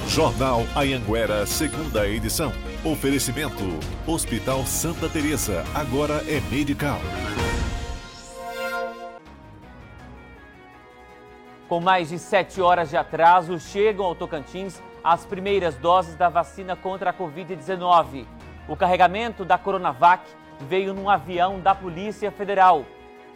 Jornal Anhanguera, segunda edição. Oferecimento: Hospital Santa Teresa, agora é Medical. Com mais de 7 horas de atraso, chegam ao Tocantins as primeiras doses da vacina contra a Covid-19. O carregamento da Coronavac veio num avião da Polícia Federal.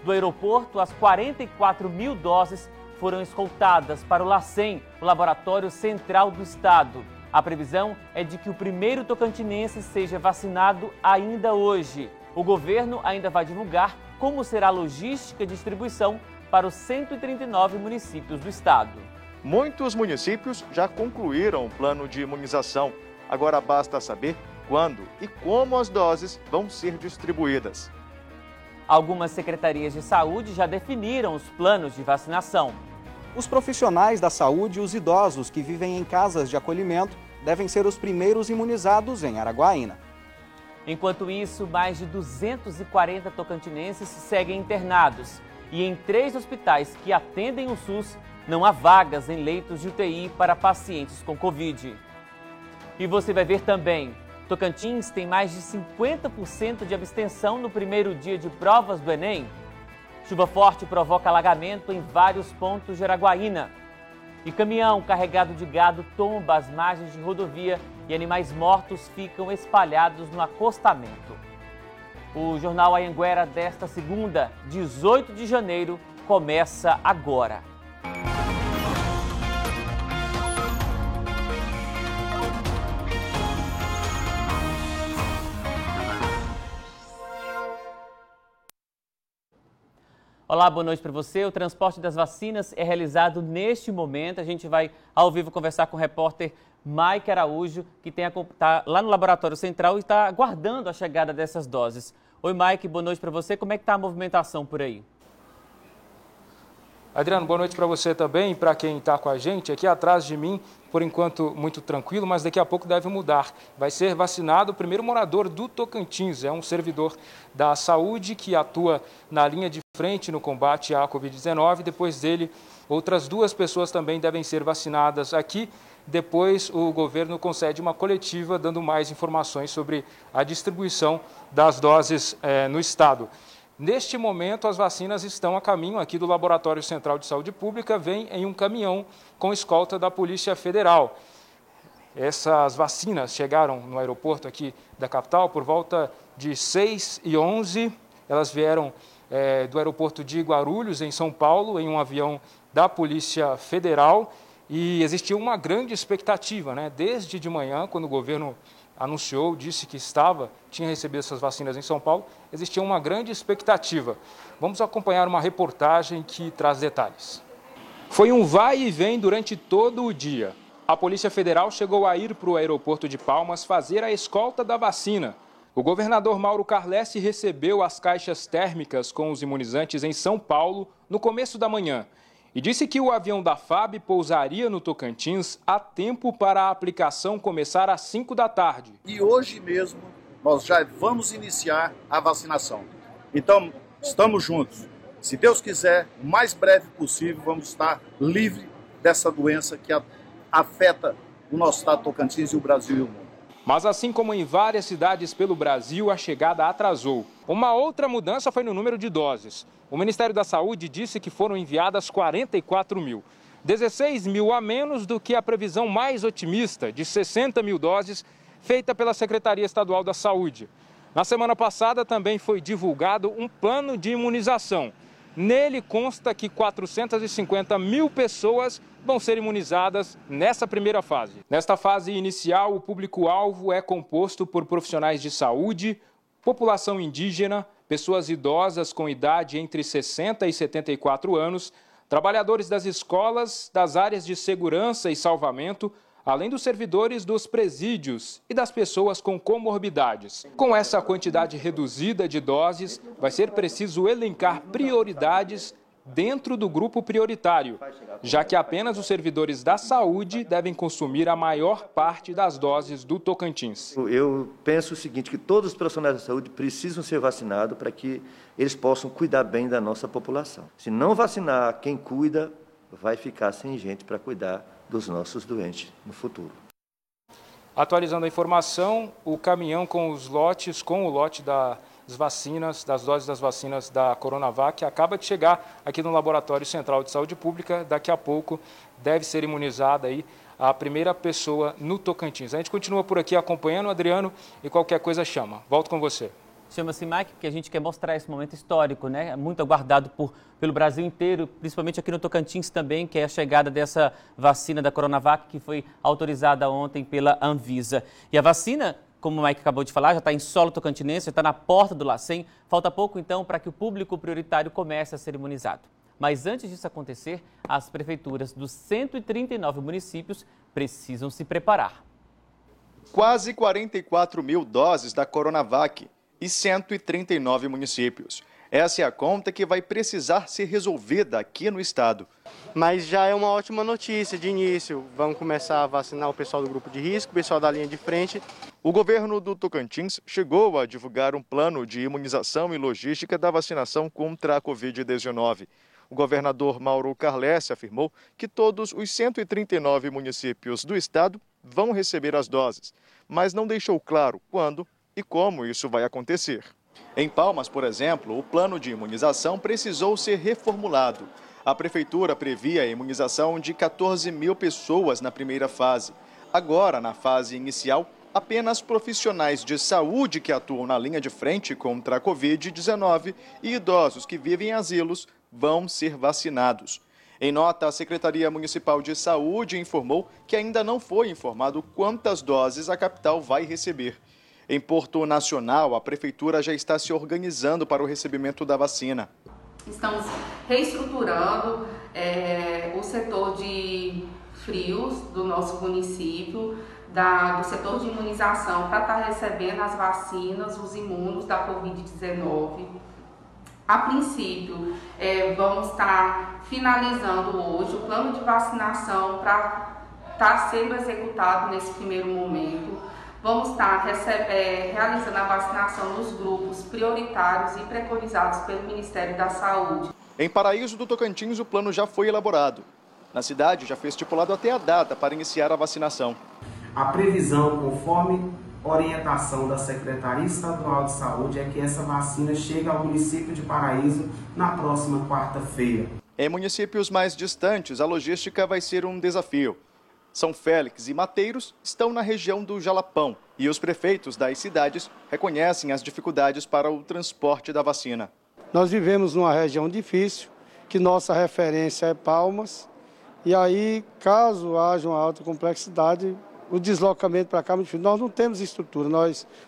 Do aeroporto, as 44 mil doses foram escoltadas para o LACEN, o Laboratório Central do Estado. A previsão é de que o primeiro tocantinense seja vacinado ainda hoje. O governo ainda vai divulgar como será a logística de distribuição para os 139 municípios do estado. Muitos municípios já concluíram o plano de imunização. Agora basta saber quando e como as doses vão ser distribuídas. Algumas secretarias de saúde já definiram os planos de vacinação. Os profissionais da saúde e os idosos que vivem em casas de acolhimento devem ser os primeiros imunizados em Araguaína. Enquanto isso, mais de 240 tocantinenses seguem internados. E em 3 hospitais que atendem o SUS, não há vagas em leitos de UTI para pacientes com Covid. E você vai ver também, Tocantins tem mais de 50% de abstenção no primeiro dia de provas do Enem. Chuva forte provoca alagamento em vários pontos de Araguaína. E caminhão carregado de gado tomba as margens de rodovia e animais mortos ficam espalhados no acostamento. O Jornal Anhanguera desta segunda, 18 de janeiro, começa agora. Olá, boa noite para você. O transporte das vacinas é realizado neste momento. A gente vai ao vivo conversar com o repórter Mike Araújo, que está lá no Laboratório Central e está aguardando a chegada dessas doses. Oi, Mike, boa noite para você. Como é que está a movimentação por aí? Adriano, boa noite para você também, para quem está com a gente. Aqui atrás de mim, por enquanto, muito tranquilo, mas daqui a pouco deve mudar. Vai ser vacinado o primeiro morador do Tocantins. É um servidor da saúde que atua na linha de frente no combate à Covid-19. Depois dele, outras 2 pessoas também devem ser vacinadas aqui. Depois, o governo concede uma coletiva dando mais informações sobre a distribuição das doses no estado. Neste momento, as vacinas estão a caminho aqui do Laboratório Central de Saúde Pública, vem em um caminhão com escolta da Polícia Federal. Essas vacinas chegaram no aeroporto aqui da capital por volta de 6h11. Elas vieram do aeroporto de Guarulhos, em São Paulo, em um avião da Polícia Federal. E existia uma grande expectativa, né? Desde de manhã, quando o governo anunciou, disse que tinha recebido essas vacinas em São Paulo, existia uma grande expectativa. Vamos acompanhar uma reportagem que traz detalhes. Foi um vai e vem durante todo o dia. A Polícia Federal chegou a ir para o aeroporto de Palmas fazer a escolta da vacina. O governador Mauro Carlessi recebeu as caixas térmicas com os imunizantes em São Paulo no começo da manhã. E disse que o avião da FAB pousaria no Tocantins a tempo para a aplicação começar às 5 da tarde. E hoje mesmo nós já vamos iniciar a vacinação. Então, estamos juntos. Se Deus quiser, o mais breve possível, vamos estar livres dessa doença que afeta o nosso estado Tocantins e o Brasil e o mundo. Mas assim como em várias cidades pelo Brasil, a chegada atrasou. Uma outra mudança foi no número de doses. O Ministério da Saúde disse que foram enviadas 44 mil. 16 mil a menos do que a previsão mais otimista de 60 mil doses feita pela Secretaria Estadual da Saúde. Na semana passada também foi divulgado um plano de imunização. Nele consta que 450 mil pessoas vão ser imunizadas nessa primeira fase. Nesta fase inicial, o público-alvo é composto por profissionais de saúde, população indígena, pessoas idosas com idade entre 60 e 74 anos, trabalhadores das escolas, das áreas de segurança e salvamento, além dos servidores dos presídios e das pessoas com comorbidades. Com essa quantidade reduzida de doses, vai ser preciso elencar prioridades dentro do grupo prioritário, já que apenas os servidores da saúde devem consumir a maior parte das doses do Tocantins. Eu penso o seguinte, que todos os profissionais da saúde precisam ser vacinados para que eles possam cuidar bem da nossa população. Se não vacinar quem cuida, vai ficar sem gente para cuidar dos nossos doentes no futuro. Atualizando a informação, o caminhão com o lote das vacinas, das doses das vacinas da Coronavac, acaba de chegar aqui no Laboratório Central de Saúde Pública. Daqui a pouco deve ser imunizada aí a primeira pessoa no Tocantins. A gente continua por aqui acompanhando, Adriano, e qualquer coisa chama. Volto com você. Chama-se Mike, porque a gente quer mostrar esse momento histórico, né? Muito aguardado pelo Brasil inteiro, principalmente aqui no Tocantins também, que é a chegada dessa vacina da Coronavac, que foi autorizada ontem pela Anvisa. E a vacina, como o Mike acabou de falar, já está em solo tocantinense, já está na porta do LACEN. Falta pouco, então, para que o público prioritário comece a ser imunizado. Mas antes disso acontecer, as prefeituras dos 139 municípios precisam se preparar. Quase 44 mil doses da Coronavac e 139 municípios. Essa é a conta que vai precisar ser resolvida aqui no estado. Mas já é uma ótima notícia de início. Vamos começar a vacinar o pessoal do grupo de risco, o pessoal da linha de frente. O governo do Tocantins chegou a divulgar um plano de imunização e logística da vacinação contra a Covid-19. O governador Mauro Carlesse afirmou que todos os 139 municípios do estado vão receber as doses, mas não deixou claro quando e como isso vai acontecer. Em Palmas, por exemplo, o plano de imunização precisou ser reformulado. A prefeitura previa a imunização de 14 mil pessoas na primeira fase. Agora, na fase inicial, apenas profissionais de saúde que atuam na linha de frente contra a Covid-19 e idosos que vivem em asilos vão ser vacinados. Em nota, a Secretaria Municipal de Saúde informou que ainda não foi informado quantas doses a capital vai receber. Em Porto Nacional, a prefeitura já está se organizando para o recebimento da vacina. Estamos reestruturando o setor de frios do nosso município, do setor de imunização, para estar recebendo as vacinas, os imunos da Covid-19. A princípio, vamos estar finalizando hoje o plano de vacinação para estar sendo executado nesse primeiro momento. Vamos estar realizando a vacinação nos grupos prioritários e preconizados pelo Ministério da Saúde. Em Paraíso do Tocantins, o plano já foi elaborado. Na cidade, já foi estipulado até a data para iniciar a vacinação. A previsão, conforme orientação da Secretaria Estadual de Saúde, é que essa vacina chegue ao município de Paraíso na próxima quarta-feira. Em municípios mais distantes, a logística vai ser um desafio. São Félix e Mateiros estão na região do Jalapão e os prefeitos das cidades reconhecem as dificuldades para o transporte da vacina. Nós vivemos numa região difícil, que nossa referência é Palmas, e aí, caso haja uma alta complexidade, o deslocamento para cá é muito difícil. Nós não temos estrutura,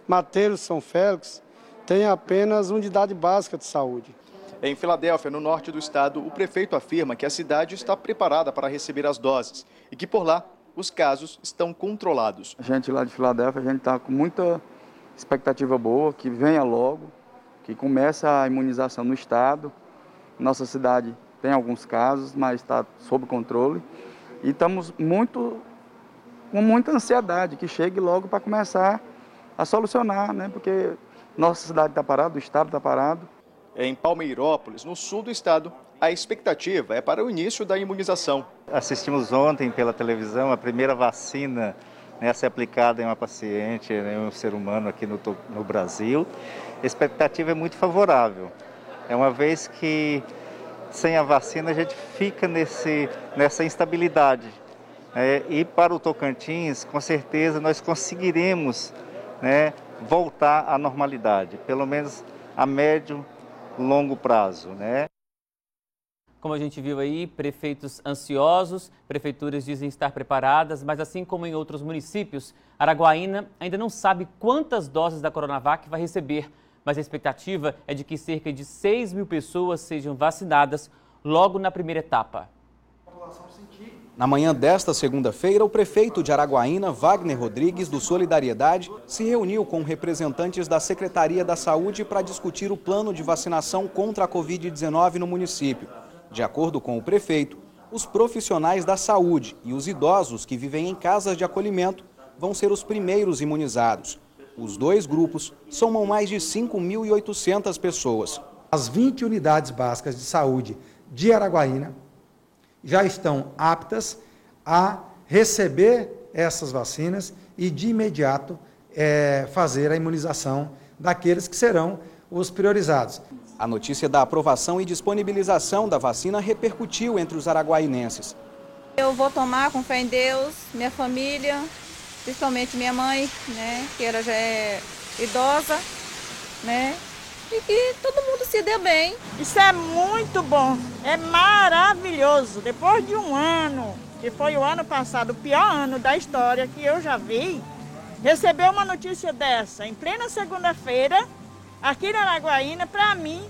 Mateiros, São Félix, tem apenas unidade básica de saúde. Em Filadélfia, no norte do estado, o prefeito afirma que a cidade está preparada para receber as doses e que por lá os casos estão controlados. A gente lá de Filadélfia, a gente está com muita expectativa boa, que venha logo, que comece a imunização no estado. Nossa cidade tem alguns casos, mas está sob controle. E estamos com muita ansiedade que chegue logo para começar a solucionar, né? Porque nossa cidade está parada, o estado está parado. Em Palmeirópolis, no sul do estado, a expectativa é para o início da imunização. Assistimos ontem pela televisão a primeira vacina a ser aplicada em uma paciente, em um ser humano aqui no Brasil. A expectativa é muito favorável. É uma vez que sem a vacina a gente fica nessa instabilidade. E para o Tocantins, com certeza, nós conseguiremos voltar à normalidade, pelo menos a médio longo prazo, né? Como a gente viu aí, prefeitos ansiosos, prefeituras dizem estar preparadas, mas assim como em outros municípios, Araguaína ainda não sabe quantas doses da Coronavac vai receber, mas a expectativa é de que cerca de 6 mil pessoas sejam vacinadas logo na primeira etapa. Na manhã desta segunda-feira, o prefeito de Araguaína, Wagner Rodrigues, do Solidariedade, se reuniu com representantes da Secretaria da Saúde para discutir o plano de vacinação contra a Covid-19 no município. De acordo com o prefeito, os profissionais da saúde e os idosos que vivem em casas de acolhimento vão ser os primeiros imunizados. Os dois grupos somam mais de 5.800 pessoas. As 20 unidades básicas de saúde de Araguaína já estão aptas a receber essas vacinas e, de imediato, fazer a imunização daqueles que serão os priorizados. A notícia da aprovação e disponibilização da vacina repercutiu entre os araguainenses. Eu vou tomar com fé em Deus, minha família, principalmente minha mãe, né, que ela já é idosa, né, e que todo mundo se dê bem. Isso é muito bom, é maravilhoso. Depois de um ano, que foi o ano passado, o pior ano da história que eu já vi, receber uma notícia dessa em plena segunda-feira, aqui na Araguaína, para mim,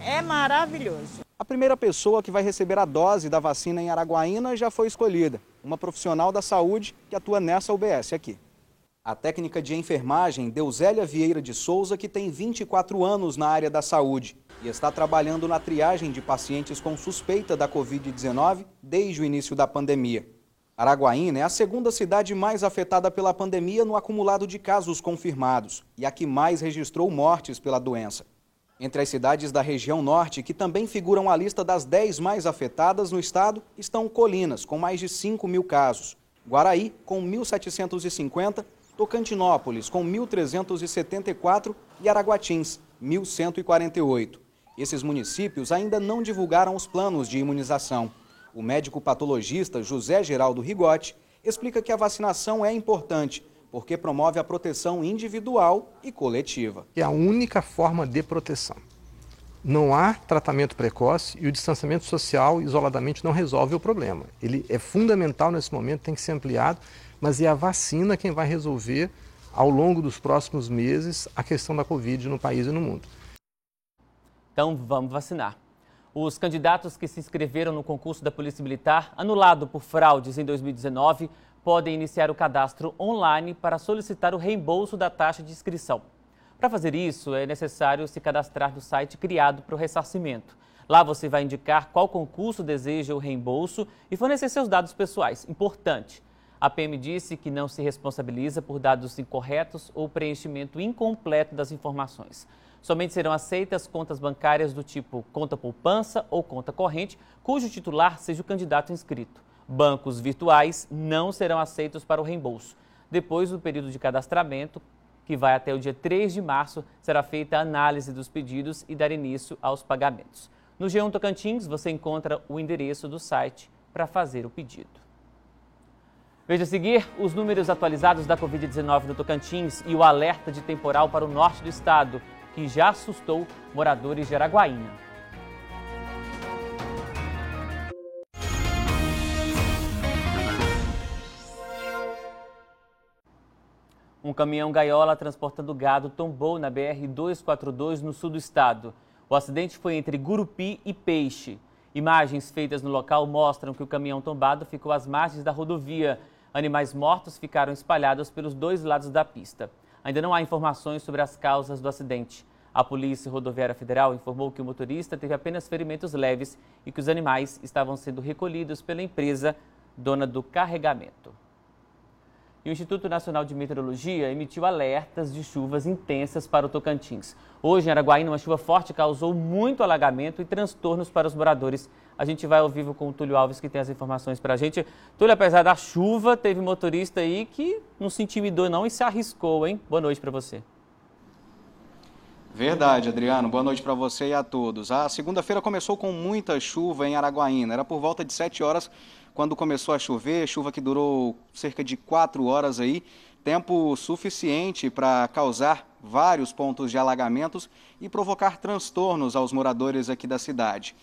é maravilhoso. A primeira pessoa que vai receber a dose da vacina em Araguaína já foi escolhida, uma profissional da saúde que atua nessa UBS aqui. A técnica de enfermagem Deuzélia Vieira de Souza, que tem 24 anos na área da saúde e está trabalhando na triagem de pacientes com suspeita da Covid-19 desde o início da pandemia. Araguaína é a segunda cidade mais afetada pela pandemia no acumulado de casos confirmados e a que mais registrou mortes pela doença. Entre as cidades da região norte, que também figuram à lista das 10 mais afetadas no estado, estão Colinas, com mais de 5.000 casos, Guaraí, com 1.750, Tocantinópolis, com 1.374 e Araguatins, 1.148. Esses municípios ainda não divulgaram os planos de imunização. O médico patologista José Geraldo Rigotti explica que a vacinação é importante, porque promove a proteção individual e coletiva. É a única forma de proteção. Não há tratamento precoce e o distanciamento social isoladamente não resolve o problema. Ele é fundamental nesse momento, tem que ser ampliado, mas é a vacina quem vai resolver, ao longo dos próximos meses, a questão da Covid no país e no mundo. Então vamos vacinar. Os candidatos que se inscreveram no concurso da Polícia Militar, anulado por fraudes em 2019, podem iniciar o cadastro online para solicitar o reembolso da taxa de inscrição. Para fazer isso, é necessário se cadastrar no site criado para o ressarcimento. Lá você vai indicar qual concurso deseja o reembolso e fornecer seus dados pessoais. Importante, a PM disse que não se responsabiliza por dados incorretos ou preenchimento incompleto das informações. Somente serão aceitas contas bancárias do tipo conta poupança ou conta corrente, cujo titular seja o candidato inscrito. Bancos virtuais não serão aceitos para o reembolso. Depois do período de cadastramento, que vai até o dia 3 de março, será feita a análise dos pedidos e dar início aos pagamentos. No G1 Tocantins, você encontra o endereço do site para fazer o pedido. Veja a seguir os números atualizados da Covid-19 no Tocantins e o alerta de temporal para o norte do estado, que já assustou moradores de Araguaína. Um caminhão gaiola transportando gado tombou na BR-242 no sul do estado. O acidente foi entre Gurupi e Peixe. Imagens feitas no local mostram que o caminhão tombado ficou às margens da rodovia. Animais mortos ficaram espalhados pelos dois lados da pista. Ainda não há informações sobre as causas do acidente. A Polícia Rodoviária Federal informou que o motorista teve apenas ferimentos leves e que os animais estavam sendo recolhidos pela empresa dona do carregamento. E o Instituto Nacional de Meteorologia emitiu alertas de chuvas intensas para o Tocantins. Hoje, em Araguaína, uma chuva forte causou muito alagamento e transtornos para os moradores. A gente vai ao vivo com o Túlio Alves, que tem as informações para a gente. Túlio, apesar da chuva, teve motorista aí que não se intimidou não e se arriscou, hein? Boa noite para você. Verdade, Adriano. Boa noite para você e a todos. A segunda-feira começou com muita chuva em Araguaína. Era por volta de 7 horas quando começou a chover, chuva que durou cerca de 4 horas aí, tempo suficiente para causar vários pontos de alagamentos e provocar transtornos aos moradores aqui da cidade.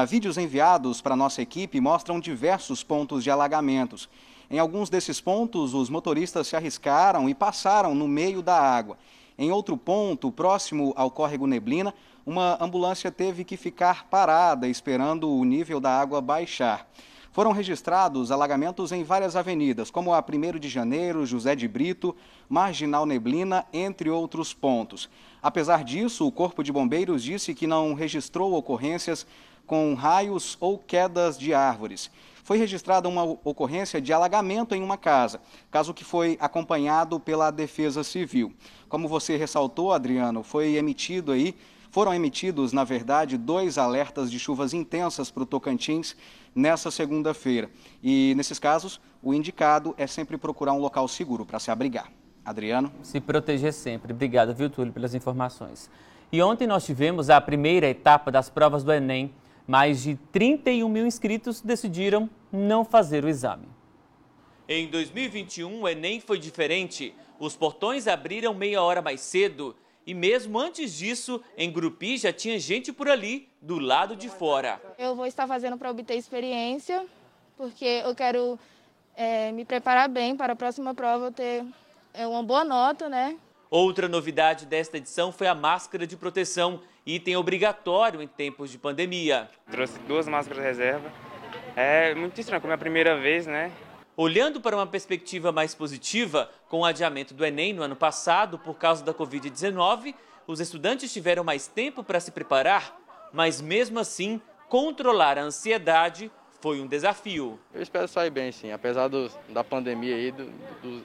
Vídeos enviados para a nossa equipe mostram diversos pontos de alagamentos. Em alguns desses pontos, os motoristas se arriscaram e passaram no meio da água. Em outro ponto, próximo ao córrego Neblina, uma ambulância teve que ficar parada esperando o nível da água baixar. Foram registrados alagamentos em várias avenidas, como a 1º de Janeiro, José de Brito, Marginal Neblina, entre outros pontos. Apesar disso, o Corpo de Bombeiros disse que não registrou ocorrências com raios ou quedas de árvores. Foi registrada uma ocorrência de alagamento em uma casa, caso que foi acompanhado pela Defesa Civil. Como você ressaltou, Adriano, foram emitidos, na verdade, 2 alertas de chuvas intensas para o Tocantins nessa segunda-feira. E, nesses casos, o indicado é sempre procurar um local seguro para se abrigar. Adriano? Se proteger sempre. Obrigado, viu, Túlio, pelas informações. E ontem nós tivemos a primeira etapa das provas do Enem. Mais de 31 mil inscritos decidiram não fazer o exame. Em 2021, o Enem foi diferente. Os portões abriram meia hora mais cedo. E mesmo antes disso, em Grupi já tinha gente por ali, do lado de fora. Eu vou estar fazendo para obter experiência, porque eu quero me preparar bem para a próxima prova, eu ter uma boa nota, né? Outra novidade desta edição foi a máscara de proteção, item obrigatório em tempos de pandemia. Trouxe 2 máscaras de reserva. É muito estranho, como é a primeira vez, né? Olhando para uma perspectiva mais positiva, com o adiamento do Enem no ano passado por causa da Covid-19, os estudantes tiveram mais tempo para se preparar, mas mesmo assim, controlar a ansiedade foi um desafio. Eu espero sair bem, sim, apesar da pandemia e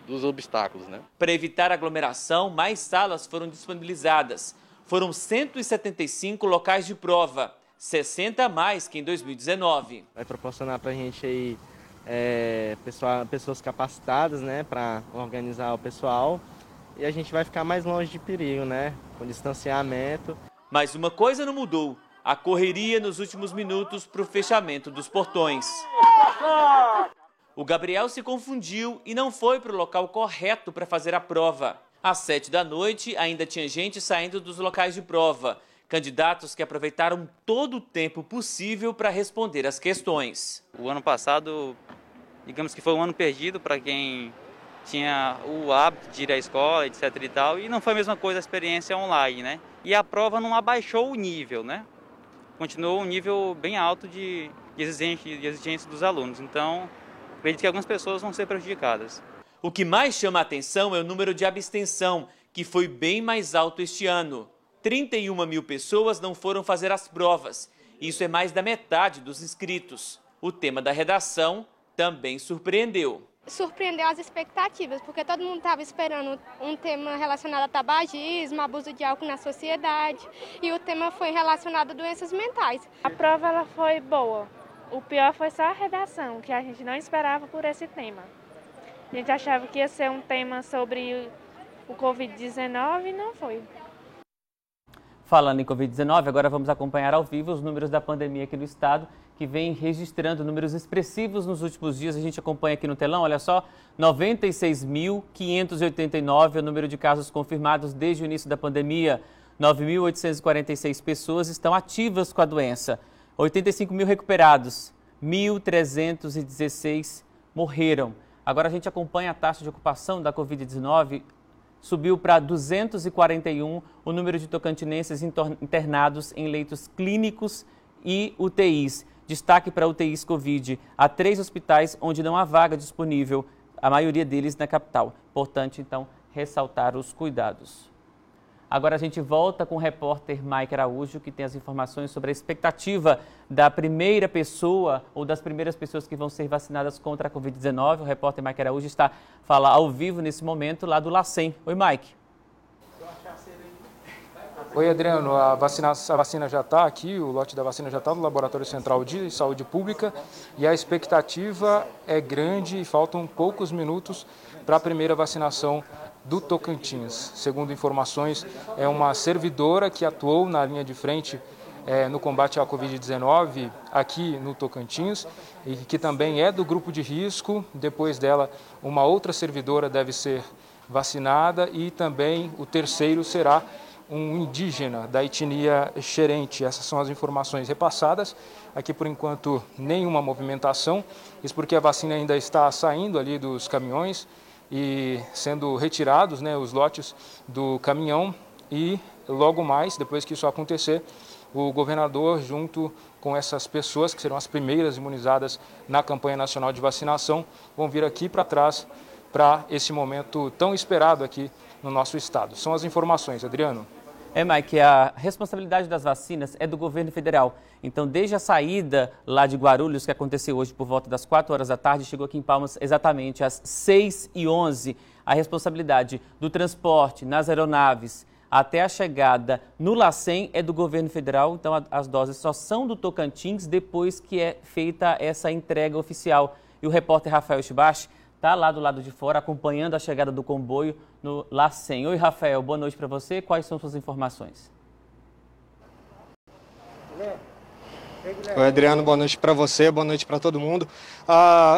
dos obstáculos, né? Para evitar aglomeração, mais salas foram disponibilizadas. Foram 175 locais de prova, 60 a mais que em 2019. Vai proporcionar para a gente aí pessoas capacitadas, né, para organizar o pessoal, e a gente vai ficar mais longe de perigo, né, com distanciamento. Mas uma coisa não mudou, a correria nos últimos minutos para o fechamento dos portões. O Gabriel se confundiu e não foi para o local correto para fazer a prova. Às 7 da noite, ainda tinha gente saindo dos locais de prova. Candidatos que aproveitaram todo o tempo possível para responder as questões. O ano passado, digamos que foi um ano perdido para quem tinha o hábito de ir à escola, etc. e tal, e não foi a mesma coisa a experiência online, né? E a prova não abaixou o nível, né? Continuou um nível bem alto de exigência dos alunos. Então, acredito que algumas pessoas vão ser prejudicadas. O que mais chama a atenção é o número de abstenção, que foi bem mais alto este ano. 31 mil pessoas não foram fazer as provas. Isso é mais da metade dos inscritos. O tema da redação também surpreendeu. Surpreendeu as expectativas, porque todo mundo estava esperando um tema relacionado a tabagismo, abuso de álcool na sociedade, e o tema foi relacionado a doenças mentais. A prova ela foi boa. O pior foi só a redação, que a gente não esperava por esse tema. A gente achava que ia ser um tema sobre o Covid-19 e não foi. Falando em Covid-19, agora vamos acompanhar ao vivo os números da pandemia aqui no estado, que vem registrando números expressivos nos últimos dias. A gente acompanha aqui no telão, olha só, 96.589 é o número de casos confirmados desde o início da pandemia. 9.846 pessoas estão ativas com a doença. 85 mil recuperados, 1.316 morreram. Agora a gente acompanha a taxa de ocupação da Covid-19. Subiu para 241 o número de tocantinenses internados em leitos clínicos e UTIs. Destaque para UTIs Covid. Há 3 hospitais onde não há vaga disponível, a maioria deles na capital. Importante, então, ressaltar os cuidados. Agora a gente volta com o repórter Mike Araújo, que tem as informações sobre a expectativa da primeira pessoa ou das primeiras pessoas que vão ser vacinadas contra a Covid-19. O repórter Mike Araújo está falando ao vivo nesse momento lá do LACEN. Oi, Mike. Oi, Adriano. A vacina já está aqui, o lote da vacina já está no Laboratório Central de Saúde Pública e a expectativa é grande e faltam poucos minutos para a primeira vacinação do Tocantins. Segundo informações, é uma servidora que atuou na linha de frente no combate à Covid-19 aqui no Tocantins e que também é do grupo de risco. Depois dela, uma outra servidora deve ser vacinada e também o terceiro será um indígena da etnia xerente. Essas são as informações repassadas. Aqui, por enquanto, nenhuma movimentação. Isso porque a vacina ainda está saindo ali dos caminhões e sendo retirados, né, os lotes do caminhão, e logo mais, depois que isso acontecer, o governador, junto com essas pessoas que serão as primeiras imunizadas na campanha nacional de vacinação, vão vir aqui para trás para esse momento tão esperado aqui no nosso estado. São as informações, Adriano. Mike, a responsabilidade das vacinas é do governo federal. Então, desde a saída lá de Guarulhos, que aconteceu hoje por volta das 4 horas da tarde, chegou aqui em Palmas exatamente às 6h11. A responsabilidade do transporte nas aeronaves, até a chegada no LACEN é do governo federal, então as doses só são do Tocantins depois que é feita essa entrega oficial. E o repórter Rafael Shibashi está lá do lado de fora acompanhando a chegada do comboio no LACEN. Oi, Rafael, boa noite para você. Quais são suas informações? Oi, Adriano, boa noite para você, boa noite para todo mundo.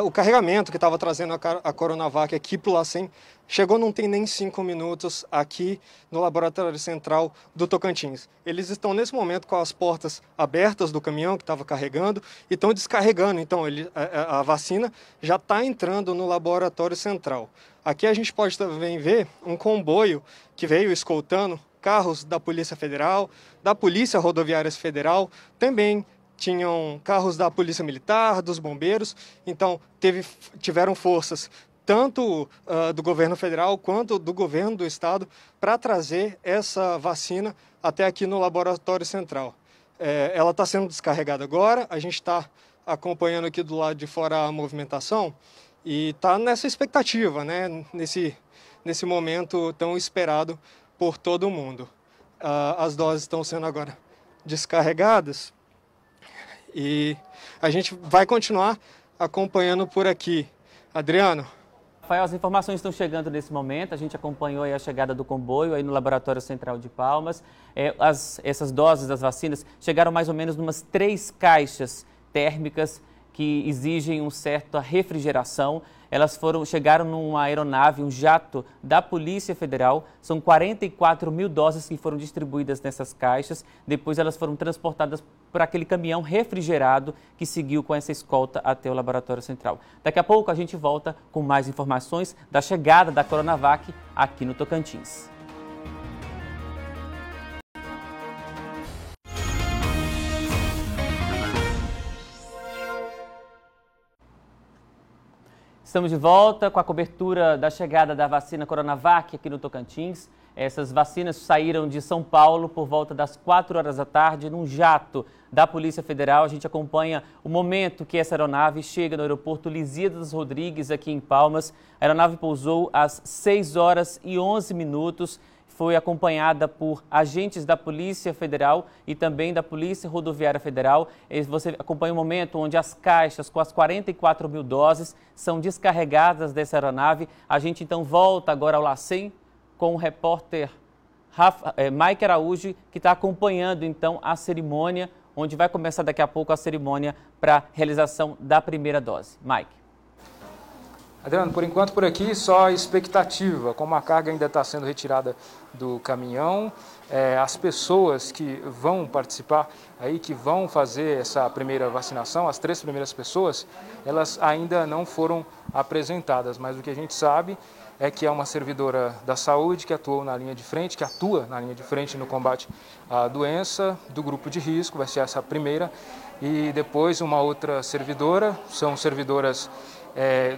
O carregamento que estava trazendo a Coronavac aqui para o LACEN chegou não tem nem 5 minutos aqui no Laboratório Central do Tocantins. Eles estão nesse momento com as portas abertas do caminhão que estava carregando e estão descarregando. Então a vacina já está entrando no Laboratório Central. Aqui a gente pode também ver um comboio que veio escoltando carros da Polícia Federal, da Polícia Rodoviária Federal, também tinham carros da Polícia Militar, dos bombeiros, então tiveram forças tanto do governo federal quanto do governo do estado para trazer essa vacina até aqui no Laboratório Central. Ela está sendo descarregada agora, a gente está acompanhando aqui do lado de fora a movimentação e está nessa expectativa, né? Nesse momento tão esperado por todo mundo. As doses estão sendo agora descarregadas e a gente vai continuar acompanhando por aqui. Adriano. Rafael, as informações estão chegando nesse momento. A gente acompanhou aí a chegada do comboio aí no Laboratório Central de Palmas. Essas doses das vacinas chegaram mais ou menos numas 3 caixas térmicas que exigem uma certa refrigeração. Elas chegaram numa aeronave, um jato da Polícia Federal. São 44 mil doses que foram distribuídas nessas caixas. Depois elas foram transportadas por aquele caminhão refrigerado que seguiu com essa escolta até o Laboratório Central. Daqui a pouco a gente volta com mais informações da chegada da Coronavac aqui no Tocantins. Estamos de volta com a cobertura da chegada da vacina Coronavac aqui no Tocantins. Essas vacinas saíram de São Paulo por volta das 4 horas da tarde num jato da Polícia Federal. A gente acompanha o momento que essa aeronave chega no aeroporto Lisíadas Rodrigues aqui em Palmas. A aeronave pousou às 6 horas e 11 minutos. Foi acompanhada por agentes da Polícia Federal e também da Polícia Rodoviária Federal. Você acompanha o momento onde as caixas com as 44 mil doses são descarregadas dessa aeronave. A gente então volta agora ao LACEN com o repórter Mike Araújo, que está acompanhando então a cerimônia, onde vai começar daqui a pouco a cerimônia para a realização da primeira dose. Mike. Adriano, por enquanto por aqui só expectativa, como a carga ainda está sendo retirada do caminhão, as pessoas que vão participar aí, que vão fazer essa primeira vacinação, as 3 primeiras pessoas, elas ainda não foram apresentadas, mas o que a gente sabe é que é uma servidora da saúde que atua na linha de frente no combate à doença do grupo de risco, vai ser essa primeira, e depois uma outra servidora, são servidoras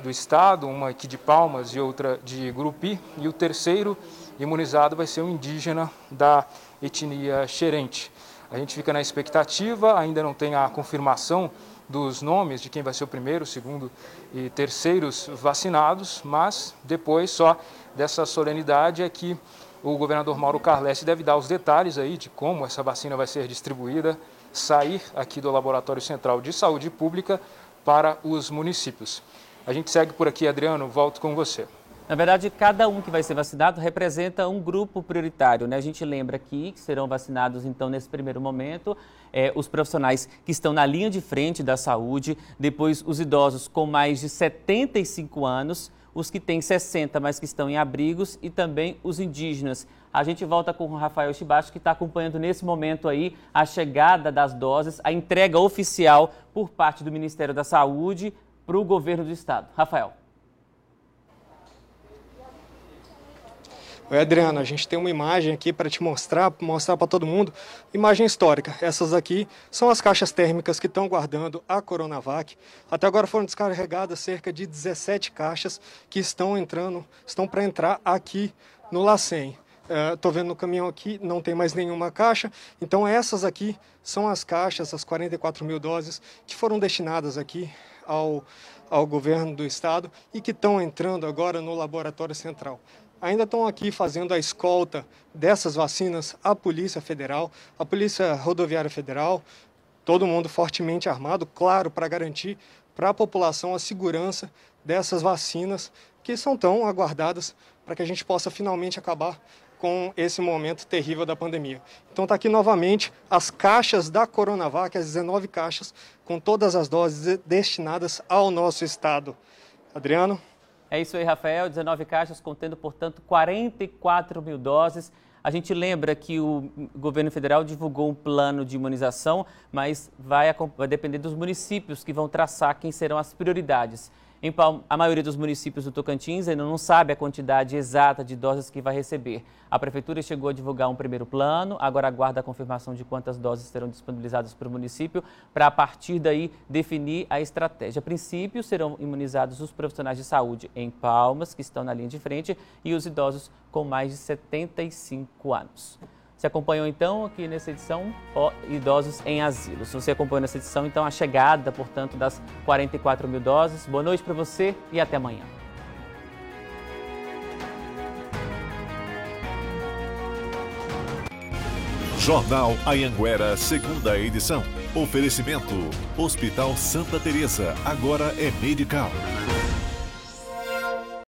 do estado, uma aqui de Palmas e outra de Gurupi, e o terceiro imunizado vai ser um indígena da etnia xerente. A gente fica na expectativa, ainda não tem a confirmação dos nomes de quem vai ser o primeiro, segundo e terceiros vacinados, mas depois só dessa solenidade é que o governador Mauro Carlessi deve dar os detalhes aí de como essa vacina vai ser distribuída, sair aqui do Laboratório Central de Saúde Pública para os municípios. A gente segue por aqui, Adriano, volto com você. Na verdade, cada um que vai ser vacinado representa um grupo prioritário, né? A gente lembra aqui que serão vacinados, então, nesse primeiro momento, os profissionais que estão na linha de frente da saúde, depois os idosos com mais de 75 anos, os que têm 60, mas que estão em abrigos, e também os indígenas. A gente volta com o Rafael Shibashi, que está acompanhando nesse momento aí a chegada das doses, a entrega oficial por parte do Ministério da Saúde para o governo do estado. Rafael. Oi, Adriano, a gente tem uma imagem aqui para te mostrar para todo mundo, imagem histórica. Essas aqui são as caixas térmicas que estão guardando a Coronavac. Até agora foram descarregadas cerca de 17 caixas que estão para entrar aqui no LACEN. Estou vendo no caminhão aqui, não tem mais nenhuma caixa. Então essas aqui são as caixas, as 44 mil doses que foram destinadas aqui ao governo do estado e que estão entrando agora no Laboratório Central. ainda estão aqui fazendo a escolta dessas vacinas a Polícia Federal, a Polícia Rodoviária Federal, todo mundo fortemente armado, claro, para garantir para a população a segurança dessas vacinas que são tão aguardadas para que a gente possa finalmente acabar com esse momento terrível da pandemia. Então está aqui novamente as caixas da Coronavac, as 19 caixas, com todas as doses destinadas ao nosso estado. Adriano? É isso aí, Rafael, 19 caixas contendo, portanto, 44 mil doses. A gente lembra que o governo federal divulgou um plano de imunização, mas vai depender dos municípios que vão traçar quem serão as prioridades. A maioria dos municípios do Tocantins ainda não sabe a quantidade exata de doses que vai receber. A Prefeitura chegou a divulgar um primeiro plano, agora aguarda a confirmação de quantas doses serão disponibilizadas para o município, para a partir daí definir a estratégia. A princípio, serão imunizados os profissionais de saúde em Palmas, que estão na linha de frente, e os idosos com mais de 75 anos. Você acompanhou, então, aqui nessa edição, idosos em asilo. Se você acompanhou nessa edição, então, a chegada, portanto, das 44 mil doses. Boa noite para você e até amanhã. Jornal Anhanguera, segunda edição. Oferecimento: Hospital Santa Teresa, agora é Medical.